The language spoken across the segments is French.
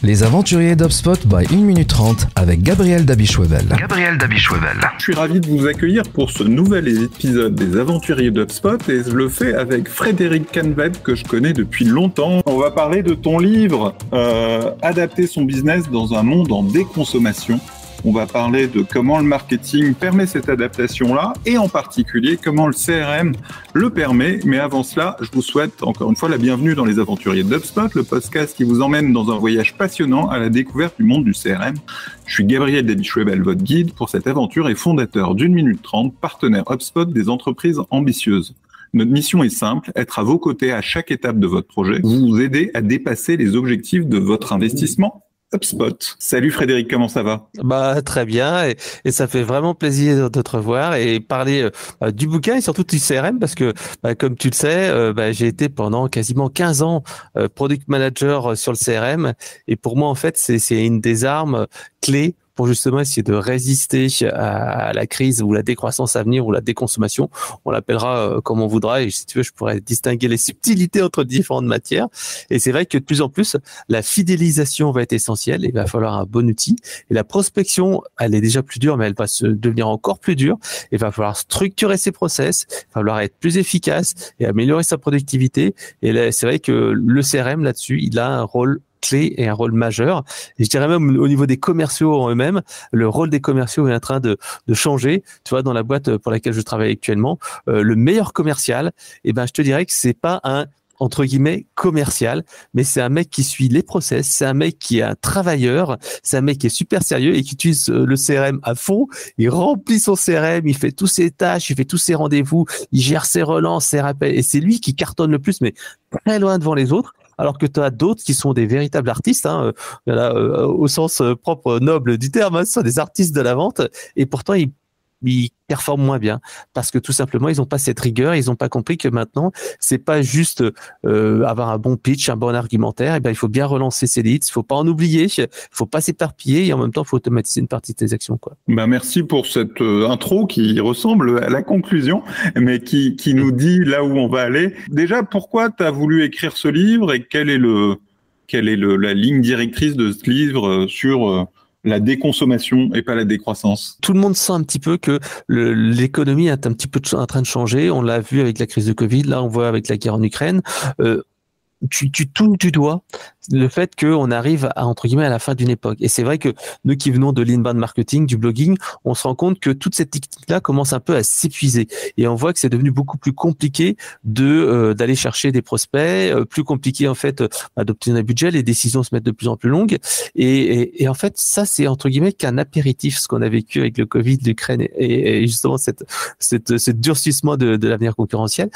Les aventuriers d'HubSpot by 1 minute 30 avec Gabriel Dabichouevel. Je suis ravi de vous accueillir pour ce nouvel épisode des aventuriers d'HubSpot et je le fais avec Frédéric Canvet que je connais depuis longtemps. On va parler de ton livre Adapter son business dans un monde en déconsommation. On va parler de comment le marketing permet cette adaptation-là et en particulier comment le CRM le permet. Mais avant cela, je vous souhaite encore une fois la bienvenue dans les aventuriers d'HubSpot, le podcast qui vous emmène dans un voyage passionnant à la découverte du monde du CRM. Je suis Gabriel Dabichouevel, votre guide pour cette aventure et fondateur d'1 minute 30, partenaire HubSpot des entreprises ambitieuses. Notre mission est simple, être à vos côtés à chaque étape de votre projet, vous aider à dépasser les objectifs de votre investissement. HubSpot. Salut Frédéric, comment ça va? Très bien et ça fait vraiment plaisir de te revoir et parler du bouquin et surtout du CRM parce que comme tu le sais, j'ai été pendant quasiment 15 ans product manager sur le CRM et pour moi en fait c'est une des armes clés pour justement essayer de résister à la crise ou la décroissance à venir ou la déconsommation. On l'appellera comme on voudra et si tu veux, je pourrais distinguer les subtilités entre différentes matières. Et c'est vrai que de plus en plus, la fidélisation va être essentielle et il va falloir un bon outil. Et la prospection, elle est déjà plus dure, mais elle va se devenir encore plus dure. Il va falloir structurer ses process, il va falloir être plus efficace et améliorer sa productivité. Et là, c'est vrai que le CRM là-dessus, il a un rôle clé et un rôle majeur. Et je dirais même au niveau des commerciaux en eux-mêmes, le rôle des commerciaux est en train de changer. Tu vois, dans la boîte pour laquelle je travaille actuellement, le meilleur commercial, je te dirais que c'est pas un entre guillemets commercial, mais c'est un mec qui suit les process, c'est un mec qui est un travailleur, c'est un mec qui est super sérieux et qui utilise le CRM à fond. Il remplit son CRM, il fait tous ses tâches, il fait tous ses rendez-vous, il gère ses relances, ses rappels et c'est lui qui cartonne le plus, mais très loin devant les autres. Alors que tu as d'autres qui sont des véritables artistes, au sens propre, noble du terme, ce sont des artistes de la vente, et pourtant ils performent moins bien parce que tout simplement ils n'ont pas cette rigueur, ils n'ont pas compris que maintenant c'est pas juste avoir un bon pitch, un bon argumentaire. Il faut bien relancer ses leads, il faut pas en oublier, il faut pas s'éparpiller et en même temps il faut automatiser une partie de tes actions, quoi. Merci pour cette intro qui ressemble à la conclusion mais qui nous dit là où on va aller. Déjà, pourquoi tu as voulu écrire ce livre et quelle est la ligne directrice de ce livre sur la déconsommation et pas la décroissance? Tout le monde sent un petit peu que l'économie est un petit peu en train de changer. On l'a vu avec la crise de Covid. Là, on voit avec la guerre en Ukraine. Tu touches du doigt le fait qu'on arrive à, entre guillemets, à la fin d'une époque. Et c'est vrai que nous qui venons de l'inbound marketing, du blogging, on se rend compte que toute cette technique-là commence un peu à s'épuiser. Et on voit que c'est devenu beaucoup plus compliqué d'aller chercher des prospects, plus compliqué en fait d'obtenir un budget, les décisions se mettent de plus en plus longues. Et en fait, ça c'est entre guillemets qu'un apéritif, ce qu'on a vécu avec le Covid, l'Ukraine et justement ce durcissement de l'avenir concurrentiel.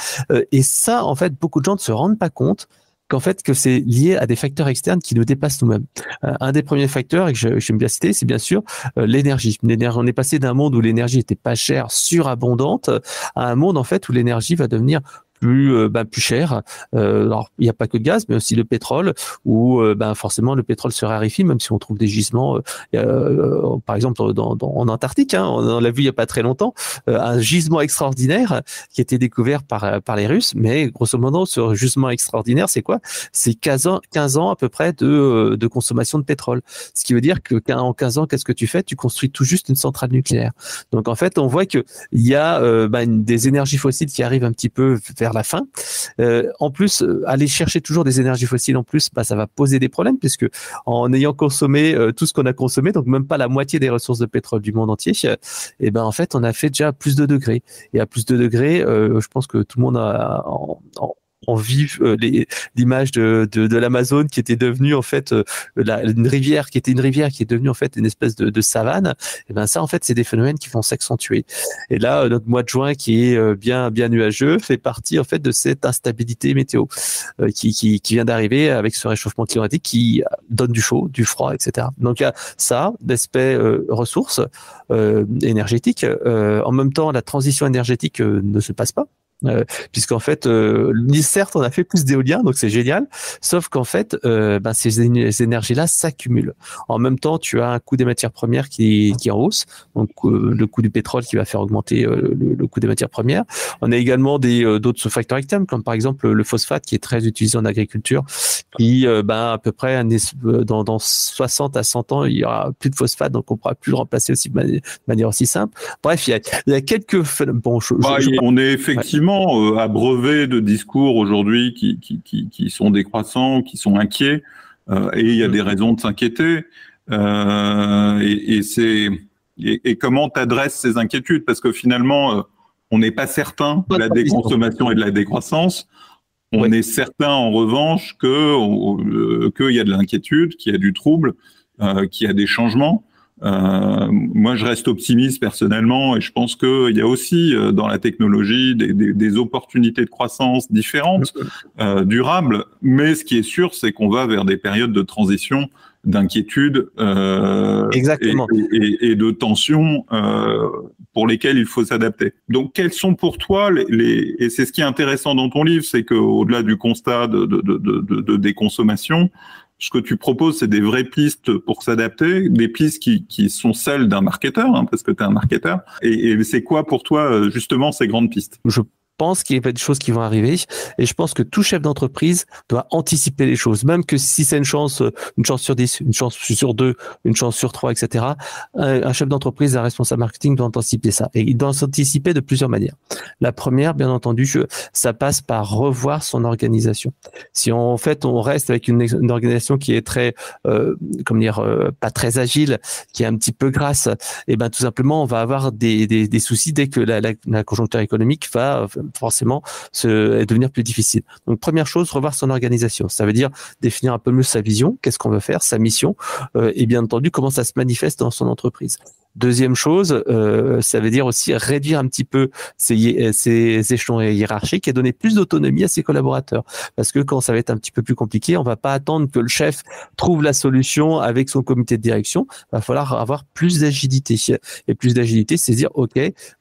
Et ça, en fait, beaucoup de gens ne se rendent pas compte qu'en fait que c'est lié à des facteurs externes qui nous dépassent nous-mêmes. Un des premiers facteurs, et que j'aime bien citer, c'est bien sûr l'énergie. On est passé d'un monde où l'énergie était pas chère, surabondante, à un monde en fait où l'énergie va devenir plus cher. Alors il n'y a pas que le gaz, mais aussi le pétrole, où forcément le pétrole se raréfie, même si on trouve des gisements, par exemple en Antarctique, on l'a vu il n'y a pas très longtemps, un gisement extraordinaire qui a été découvert par les Russes, mais grosso modo ce gisement extraordinaire, c'est quoi? C'est 15 ans à peu près de consommation de pétrole. Ce qui veut dire que en 15 ans, qu'est-ce que tu fais? Tu construis tout juste une centrale nucléaire. Donc en fait, on voit que il y a des énergies fossiles qui arrivent un petit peu vers la fin. En plus, aller chercher toujours des énergies fossiles en plus, ça va poser des problèmes puisque en ayant consommé tout ce qu'on a consommé, donc même pas la moitié des ressources de pétrole du monde entier, en fait, on a fait déjà plus de degrés. Et à plus de degrés, je pense que tout le monde a on vit l'image de l'Amazone qui était devenue en fait une rivière qui est devenue en fait une espèce de savane. Et ça en fait c'est des phénomènes qui vont s'accentuer. Et là notre mois de juin qui est bien nuageux fait partie en fait de cette instabilité météo qui vient d'arriver avec ce réchauffement climatique qui donne du chaud, du froid, etc. Donc il y a ça d'aspect ressources énergétiques. En même temps la transition énergétique ne se passe pas. puisqu'en fait, certes, on a fait plus d'éolien, donc c'est génial, sauf qu'en fait, ces énergies-là s'accumulent. En même temps, tu as un coût des matières premières qui est en hausse, donc le coût du pétrole qui va faire augmenter le coût des matières premières. On a également d'autres facteurs externes, comme par exemple le phosphate qui est très utilisé en agriculture, qui à peu près dans 60 à 100 ans, il y aura plus de phosphate, donc on pourra plus le remplacer aussi de manière aussi simple. Bref, il y a quelques on est effectivement abreuvé de discours aujourd'hui qui sont décroissants, qui sont inquiets, et il y a des raisons de s'inquiéter. Et comment t'adresses ces inquiétudes, parce que finalement on n'est pas certain de la déconsommation et de la décroissance. On est certain en revanche qu'il y a de l'inquiétude, qu'il y a du trouble, qu'il y a des changements. Moi, je reste optimiste personnellement, et je pense qu'il y a aussi dans la technologie des opportunités de croissance différentes, durables. Mais ce qui est sûr, c'est qu'on va vers des périodes de transition, d'inquiétude et de tension pour lesquelles il faut s'adapter. Donc, quels sont pour toi et c'est ce qui est intéressant dans ton livre, c'est qu'au-delà du constat de déconsommation, ce que tu proposes, c'est des vraies pistes pour s'adapter, des pistes qui sont celles d'un marketeur, parce que tu es un marketeur. Et c'est quoi pour toi, justement, ces grandes pistes ? Je pense qu'il y a des choses qui vont arriver, et je pense que tout chef d'entreprise doit anticiper les choses, même que si c'est une chance sur 10, une chance sur 2, une chance sur 3, etc. Un chef d'entreprise, un responsable marketing doit anticiper ça, et il doit s'anticiper de plusieurs manières. La première, bien entendu, ça passe par revoir son organisation. Si on reste avec une organisation qui est très, pas très agile, qui est un petit peu grasse, et tout simplement, on va avoir des soucis dès que la conjoncture économique va forcément devenir plus difficile. Donc, première chose, revoir son organisation. Ça veut dire définir un peu mieux sa vision, qu'est-ce qu'on veut faire, sa mission, et bien entendu, comment ça se manifeste dans son entreprise. Deuxième chose, ça veut dire aussi réduire un petit peu ces échelons hiérarchiques et donner plus d'autonomie à ses collaborateurs. Parce que quand ça va être un petit peu plus compliqué, on va pas attendre que le chef trouve la solution avec son comité de direction. Il va falloir avoir plus d'agilité. Et plus d'agilité, c'est dire, OK,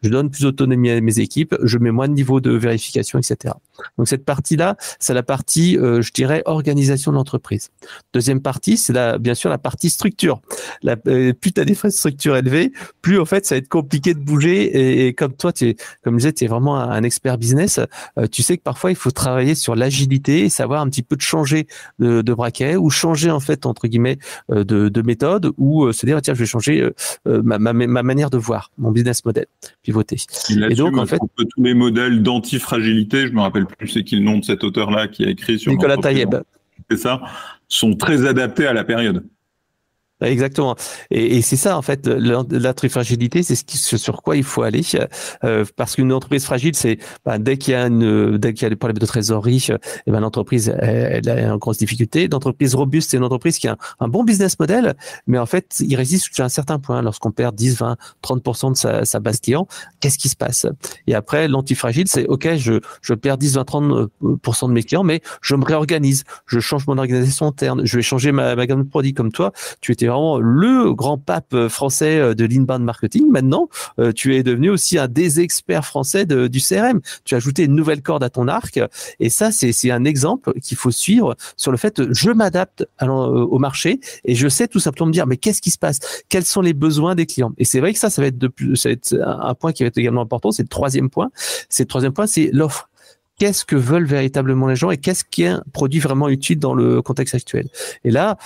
je donne plus d'autonomie à mes équipes, je mets moins de niveau de vérification, etc. Donc cette partie-là, c'est la partie, je dirais, organisation de l'entreprise. Deuxième partie, c'est bien sûr la partie structure. Plus tu as des frais de structure élevés, plus en fait ça va être compliqué de bouger, et comme toi comme je disais, tu es vraiment un expert business, tu sais que parfois il faut travailler sur l'agilité et savoir un petit peu de changer de braquet, ou changer en fait entre guillemets de méthode, ou se dire tiens, je vais changer ma manière de voir mon business model, pivoter. Et donc en fait tous les modèles d'antifragilité, je me rappelle plus c'est qui le nom de cet auteur-là qui a écrit sur Nicolas Taïeb, c'est ça, sont très adaptés à la période. Exactement. Et c'est ça, en fait, l'antifragilité, c'est sur quoi il faut aller. Parce qu'une entreprise fragile, c'est dès qu'il y a des problèmes de trésorerie, l'entreprise elle a une grosse difficulté. L'entreprise robuste, c'est une entreprise qui a un bon business model, mais en fait, il résiste jusqu'à un certain point. Lorsqu'on perd 10, 20, 30% de sa base client, qu'est-ce qui se passe? Et après, l'antifragile, c'est OK, je perds 10, 20, 30% de mes clients, mais je me réorganise. Je change mon organisation interne. Je vais changer ma gamme de produits. Comme toi, tu étais vraiment le grand pape français de l'inbound marketing. Maintenant, tu es devenu aussi un des experts français du CRM. Tu as ajouté une nouvelle corde à ton arc, et ça, c'est un exemple qu'il faut suivre sur le fait je m'adapte au marché, et je sais tout simplement me dire mais qu'est-ce qui se passe, quels sont les besoins des clients. Et c'est vrai que ça va être un point qui va être également important. C'est le troisième point. C'est l'offre. Qu'est-ce que veulent véritablement les gens, et qu'est-ce qui est un produit vraiment utile dans le contexte actuel. Et là,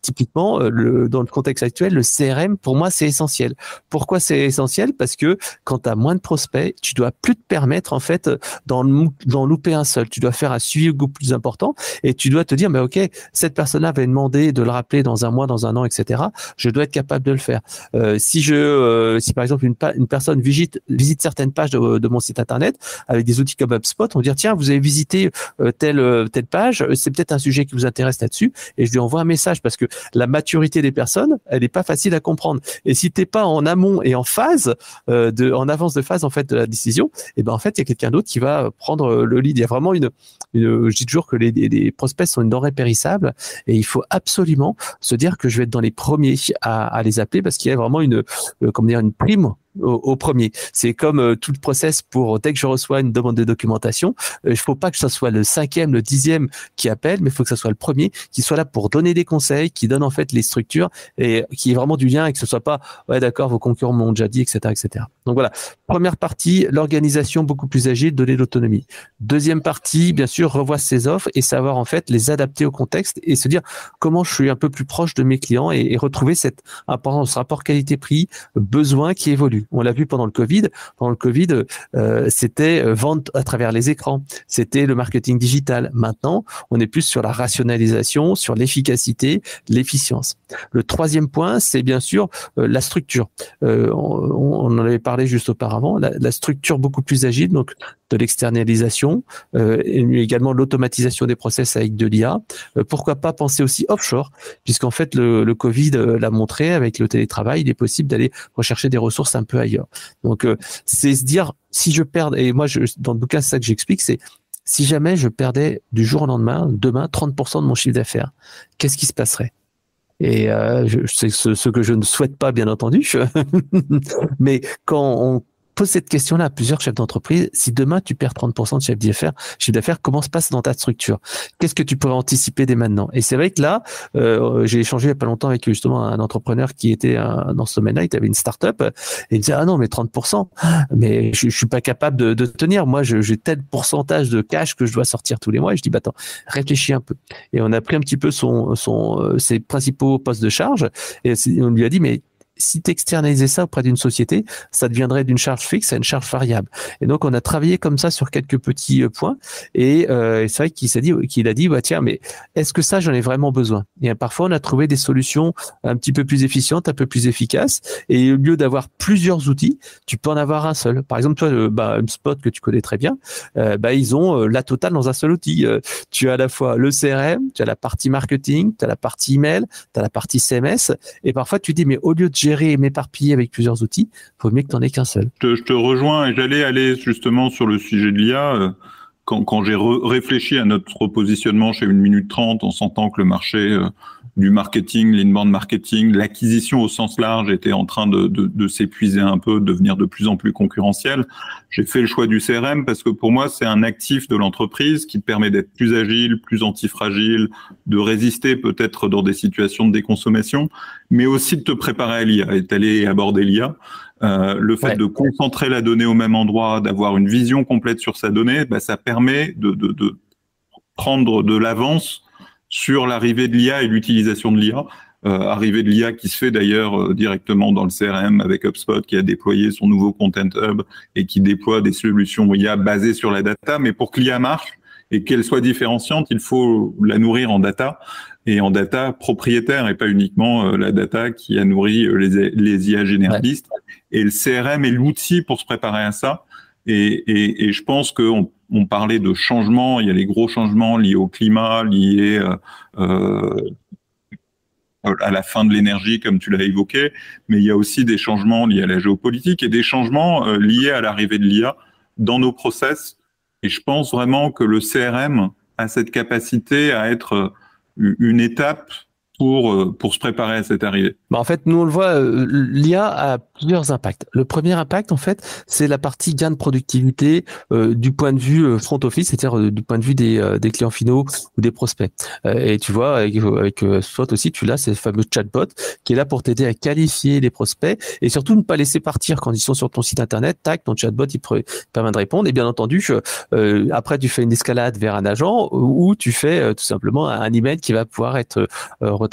typiquement, dans le contexte actuel, le CRM, pour moi, c'est essentiel. Pourquoi c'est essentiel? Parce que quand tu as moins de prospects, tu dois plus te permettre, en fait, d'en louper un seul. Tu dois faire un suivi beaucoup plus important, et tu dois te dire, mais OK, cette personne-là va me demander de le rappeler dans un mois, dans un an, etc. Je dois être capable de le faire. Si par exemple, une personne visite certaines pages de mon site internet avec des outils comme HubSpot, on va dire, tiens, vous avez visité telle page, c'est peut-être un sujet qui vous intéresse là-dessus, et je lui envoie un message, parce que la maturité des personnes, elle n'est pas facile à comprendre. Et si t'es pas en amont et en phase, en avance de phase en fait de la décision, et en fait il y a quelqu'un d'autre qui va prendre le lead. Il y a vraiment je dis toujours que les prospects sont une denrée périssable, et il faut absolument se dire que je vais être dans les premiers à les appeler, parce qu'il y a vraiment une prime au premier. C'est comme tout le process pour dès que je reçois une demande de documentation, il faut pas que ce soit le 5e, le 10e qui appelle, mais il faut que ce soit le premier qui soit là pour donner des conseils, qui donne en fait les structures et qui est vraiment du lien et que ce soit pas ouais d'accord vos concurrents m'ont déjà dit etc etc. Donc voilà, première partie l'organisation beaucoup plus agile, donner l'autonomie. Deuxième partie bien sûr revoir ses offres et savoir en fait les adapter au contexte et se dire comment je suis un peu plus proche de mes clients et retrouver cette importance rapport qualité-prix besoin qui évolue. On l'a vu pendant le Covid. Pendant le Covid, c'était vente à travers les écrans, c'était le marketing digital. Maintenant, on est plus sur la rationalisation, sur l'efficacité, l'efficience. Le troisième point, c'est bien sûr la structure. On en avait parlé juste auparavant, la structure beaucoup plus agile, donc de l'externalisation, et également l'automatisation des process avec de l'IA. Pourquoi pas penser aussi offshore, puisqu'en fait le Covid l'a montré, avec le télétravail, il est possible d'aller rechercher des ressources un peu ailleurs. Donc c'est se dire, si je perds, et moi dans le bouquin c'est ça que j'explique, c'est si jamais je perdais du jour au lendemain, demain, 30% de mon chiffre d'affaires, qu'est-ce qui se passerait? Et c'est ce que je ne souhaite pas, bien entendu. Mais quand on pose cette question-là à plusieurs chefs d'entreprise, si demain tu perds 30% de chiffre d'affaires, comment se passe dans ta structure? Qu'est-ce que tu pourrais anticiper dès maintenant? Et c'est vrai que là, j'ai échangé il y a pas longtemps avec justement un entrepreneur qui était dans ce domaine-là, il avait une start-up, et il me disait, ah non, mais 30%, mais je suis pas capable de tenir. Moi, j'ai tel pourcentage de cash que je dois sortir tous les mois. Et je dis, bah attends, réfléchis un peu. Et on a pris un petit peu ses principaux postes de charge, et on lui a dit, mais si tu externalisais ça auprès d'une société, ça deviendrait d'une charge fixe à une charge variable. Et donc, on a travaillé comme ça sur quelques petits points. Et c'est vrai qu'il a dit, bah tiens, mais est-ce que ça, j'en ai vraiment besoin? Et parfois, on a trouvé des solutions un petit peu plus efficientes, un peu plus efficaces. Et au lieu d'avoir plusieurs outils, tu peux en avoir un seul. Par exemple, toi, HubSpot que tu connais très bien, ils ont la totale dans un seul outil. Tu as à la fois le CRM, tu as la partie marketing, tu as la partie email, tu as la partie CMS. Et parfois, tu dis, mais au lieu de gérer et m'éparpiller avec plusieurs outils, il faut mieux que tu n'en aies qu'un seul. Je te rejoins et j'allais aller justement sur le sujet de l'IA. Quand j'ai réfléchi à notre positionnement chez 1 minute 30 en sentant que le marché du marketing, l'inbound marketing, l'acquisition au sens large était en train de s'épuiser un peu, de devenir de plus en plus concurrentiel, j'ai fait le choix du CRM parce que pour moi, c'est un actif de l'entreprise qui te permet d'être plus agile, plus antifragile, de résister peut-être dans des situations de déconsommation, mais aussi de te préparer à l'IA et d'aller aborder l'IA. Le fait de concentrer la donnée au même endroit, d'avoir une vision complète sur sa donnée, ça permet de prendre de l'avance sur l'arrivée de l'IA et l'utilisation de l'IA. Arrivée de l'IA qui se fait d'ailleurs directement dans le CRM avec HubSpot qui a déployé son nouveau Content Hub et qui déploie des solutions IA basées sur la data. Mais pour que l'IA marche et qu'elle soit différenciante, il faut la nourrir en data et en data propriétaire et pas uniquement la data qui a nourri les IA généralistes. Et le CRM est l'outil pour se préparer à ça. Et je pense qu'on parlait de changements, il y a les gros changements liés au climat, liés à la fin de l'énergie, comme tu l'as évoqué, mais il y a aussi des changements liés à la géopolitique et des changements liés à l'arrivée de l'IA dans nos process. Et je pense vraiment que le CRM a cette capacité à être une étape pour se préparer à cette arrivée. En fait, nous on le voit, l'IA a plusieurs impacts. Le premier impact, en fait, c'est la partie gain de productivité du point de vue front office, c'est-à-dire du point de vue des clients finaux ou des prospects. Et tu vois, avec Spot aussi, tu l'as, c'est le fameux chatbot qui est là pour t'aider à qualifier les prospects et surtout ne pas laisser partir quand ils sont sur ton site internet. Tac, ton chatbot il permet de répondre. Et bien entendu, après tu fais une escalade vers un agent ou tu fais tout simplement un email qui va pouvoir être retracé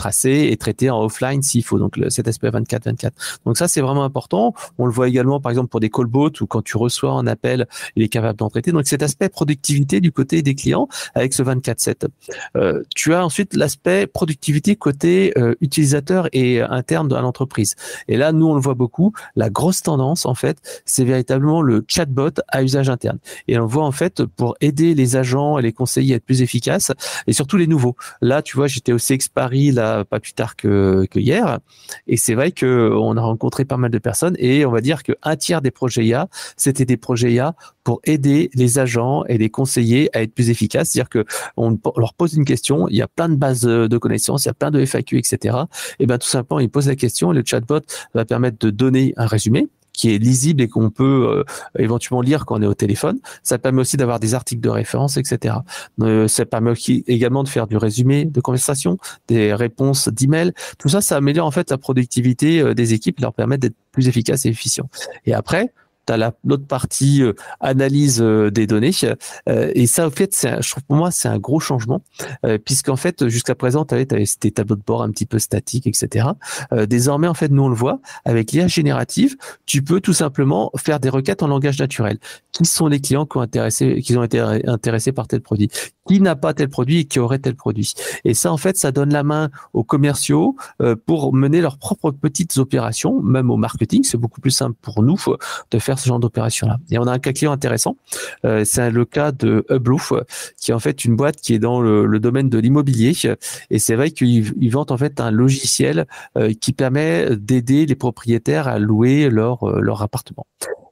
et traité en offline s'il faut. Donc cet aspect 24/24. Donc ça c'est vraiment important. On le voit également par exemple pour des callbots où quand tu reçois un appel, il est capable d'en traiter. Donc cet aspect productivité du côté des clients avec ce 24/7. Tu as ensuite l'aspect productivité côté utilisateur et interne à l'entreprise. Et là nous on le voit beaucoup. La grosse tendance en fait, c'est véritablement le chatbot à usage interne. Et on le voit en fait pour aider les agents et les conseillers à être plus efficaces et surtout les nouveaux. Là tu vois, j'étais au CX Paris là pas plus tard que hier. Et c'est vrai qu'on a rencontré pas mal de personnes et on va dire qu'un tiers des projets IA, c'était des projets IA pour aider les agents et les conseillers à être plus efficaces. C'est-à-dire qu'on leur pose une question, il y a plein de bases de connaissances, il y a plein de FAQ, etc. Et bien tout simplement, ils posent la question et le chatbot va permettre de donner un résumé qui est lisible et qu'on peut éventuellement lire quand on est au téléphone. Ça permet aussi d'avoir des articles de référence, etc. Ça permet aussi également de faire du résumé de conversation, des réponses d'email. Tout ça, ça améliore en fait la productivité des équipes, leur permet d'être plus efficaces et efficients. Et après, tu as l'autre partie analyse des données et ça, en fait, je trouve pour moi c'est un gros changement puisqu'en fait jusqu'à présent tu avais tes tableaux de bord un petit peu statiques, etc. Désormais en fait nous on le voit avec l'IA générative, tu peux tout simplement faire des requêtes en langage naturel. Qui sont les clients qui ont été intéressés par tel produit, qui n'a pas tel produit et qui aurait tel produit. Et ça en fait ça donne la main aux commerciaux pour mener leurs propres petites opérations, même au marketing. C'est beaucoup plus simple pour nous de faire ce genre d'opération-là. Et on a un cas client intéressant, c'est le cas de Hublot, qui est en fait une boîte qui est dans le domaine de l'immobilier. Et c'est vrai qu'ils vendent en fait un logiciel qui permet d'aider les propriétaires à louer leur appartement.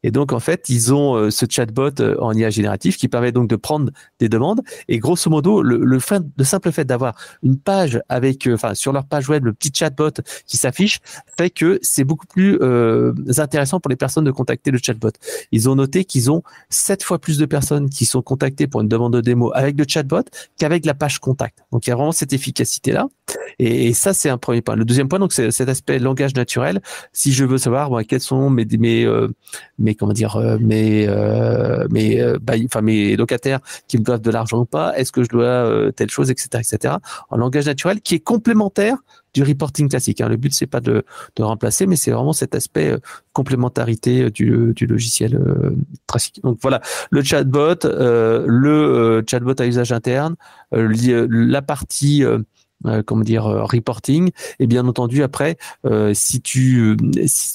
Et donc, en fait, ils ont ce chatbot en IA génératif qui permet donc de prendre des demandes. Et grosso modo, le simple fait d'avoir une page avec, sur leur page web, le petit chatbot qui s'affiche, fait que c'est beaucoup plus intéressant pour les personnes de contacter le chatbot. Ils ont noté qu'ils ont 7 fois plus de personnes qui sont contactées pour une demande de démo avec le chatbot qu'avec la page contact. Donc, il y a vraiment cette efficacité-là. Et ça, c'est un premier point. Le deuxième point, donc, c'est cet aspect langage naturel. Si je veux savoir quels sont mes locataires qui me doivent de l'argent ou pas, est-ce que je dois telle chose, etc., en langage naturel qui est complémentaire du reporting classique. Le but, c'est pas de remplacer, mais c'est vraiment cet aspect complémentarité du logiciel classique. Donc voilà, le chatbot, chatbot à usage interne, la partie reporting, et bien entendu après si tu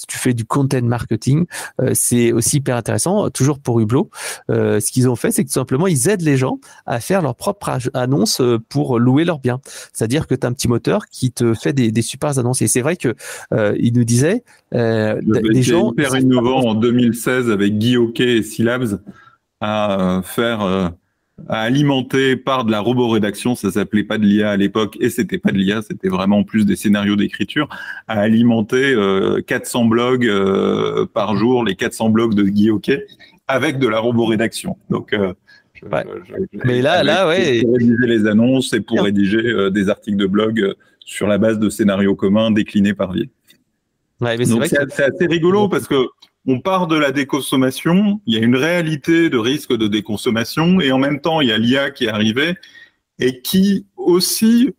fais du content marketing, c'est aussi hyper intéressant. Toujours pour Hublot, ce qu'ils ont fait, c'est que tout simplement ils aident les gens à faire leur propre annonce pour louer leurs biens. C'est-à-dire que tu as un petit moteur qui te fait des super annonces. Et c'est vrai que il nous disait les gens hyper innovant en 2016 avec Guy Hockey et Syllabs à faire à alimenter par de la roborédaction, ça s'appelait pas de l'IA à l'époque, et c'était pas de l'IA, c'était vraiment plus des scénarios d'écriture, à alimenter 400 blogs par jour, les 400 blogs de Guy Hockey, avec de la roborédaction. Donc, mais là, ouais. Pour rédiger les annonces et pour rédiger des articles de blog sur la base de scénarios communs déclinés par Vier. Ouais, mais donc c'est assez rigolo parce que on part de la déconsommation, il y a une réalité de risque de déconsommation et en même temps il y a l'IA qui est arrivée et qui aussi,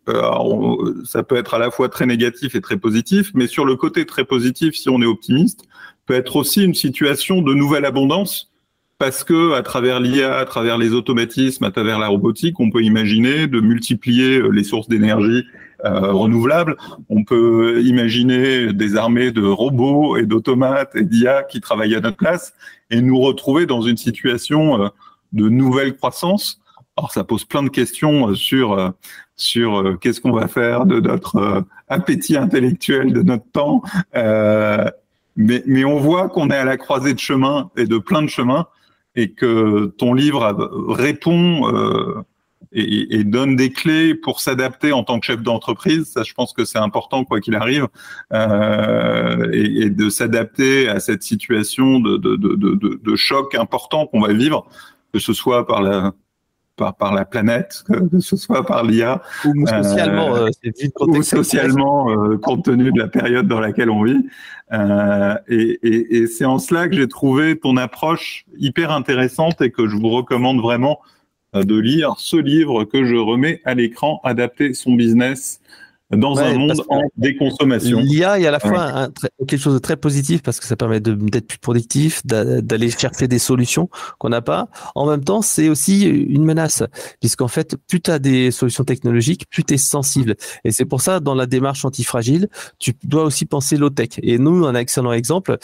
ça peut être à la fois très négatif et très positif, mais sur le côté très positif, si on est optimiste, peut être aussi une situation de nouvelle abondance parce que à travers l'IA, à travers les automatismes, à travers la robotique, on peut imaginer de multiplier les sources d'énergie renouvelables. On peut imaginer des armées de robots et d'automates et d'IA qui travaillent à notre place et nous retrouver dans une situation de nouvelle croissance. Alors ça pose plein de questions sur qu'est-ce qu'on va faire de notre appétit intellectuel de notre temps. Mais on voit qu'on est à la croisée de chemins et de plein de chemins et que ton livre répond et donne des clés pour s'adapter en tant que chef d'entreprise. Ça, je pense que c'est important, quoi qu'il arrive, et de s'adapter à cette situation de choc important qu'on va vivre, que ce soit par la planète, que ce soit par l'IA, ou socialement, ou socialement, compte tenu de la période dans laquelle on vit. Et c'est en cela que j'ai trouvé ton approche hyper intéressante et que je vous recommande vraiment de lire ce livre que je remets à l'écran, Adapter son business dans un monde en déconsommation. L'IA est à la fois quelque chose de très positif parce que ça permet d'être plus productif, d'aller chercher des solutions qu'on n'a pas. En même temps, c'est aussi une menace puisqu'en fait, plus tu as des solutions technologiques, plus tu es sensible. Et c'est pour ça, dans la démarche antifragile, tu dois aussi penser low-tech. Et nous, un excellent exemple,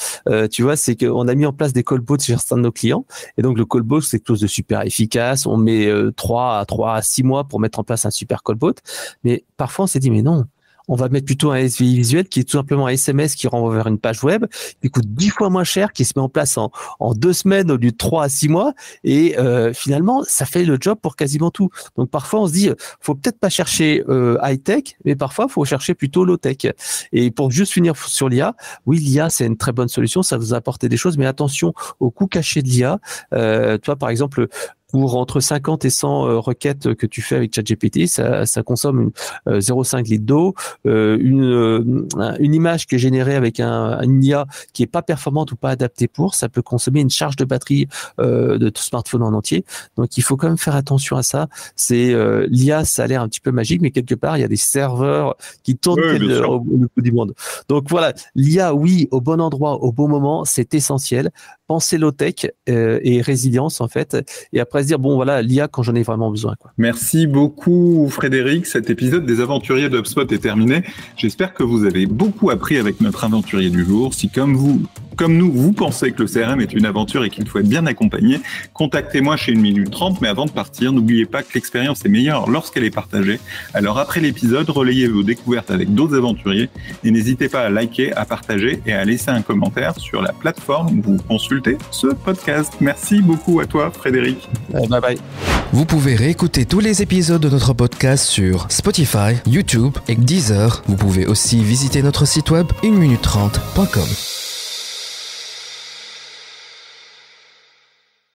tu vois, c'est qu'on a mis en place des callbots chez certains de nos clients. Et donc, le callbot, c'est quelque chose de super efficace. On met 3 à 6 mois pour mettre en place un super callbot. Mais parfois, on s'est dit, mais non, on va mettre plutôt un SVI visuel qui est tout simplement un SMS qui renvoie vers une page web, qui coûte 10 fois moins cher, qui se met en place en 2 semaines au lieu de 3 à 6 mois. Et finalement, ça fait le job pour quasiment tout. Donc parfois, on se dit, faut peut-être pas chercher high-tech, mais parfois, faut chercher plutôt low-tech. Et pour juste finir sur l'IA, oui, l'IA, c'est une très bonne solution, ça vous apporte des choses, mais attention au coût caché de l'IA. Toi, par exemple, pour entre 50 et 100 requêtes que tu fais avec ChatGPT, ça consomme 0,5 litres d'eau. Une image qui est générée avec une IA qui est pas performante ou pas adaptée ça peut consommer une charge de batterie de ton smartphone en entier. Donc, il faut quand même faire attention à ça. C'est l'IA, ça a l'air un petit peu magique, mais quelque part, il y a des serveurs qui tournent au bout du monde. Donc voilà, l'IA, oui, au bon endroit, au bon moment, c'est essentiel. Penser low-tech et résilience, en fait. Et après, se dire, bon, voilà, l'IA quand j'en ai vraiment besoin, quoi. Merci beaucoup, Frédéric. Cet épisode des aventuriers d'HubSpot est terminé. J'espère que vous avez beaucoup appris avec notre aventurier du jour. Si, comme nous, vous pensez que le CRM est une aventure et qu'il faut être bien accompagné, contactez-moi chez 1 minute 30. Mais avant de partir, n'oubliez pas que l'expérience est meilleure lorsqu'elle est partagée. Alors, après l'épisode, relayez vos découvertes avec d'autres aventuriers et n'hésitez pas à liker, à partager et à laisser un commentaire sur la plateforme où vous consultez ce podcast. Merci beaucoup à toi, Frédéric. Bye bye. Vous pouvez réécouter tous les épisodes de notre podcast sur Spotify, YouTube et Deezer. Vous pouvez aussi visiter notre site web 1minute30.com.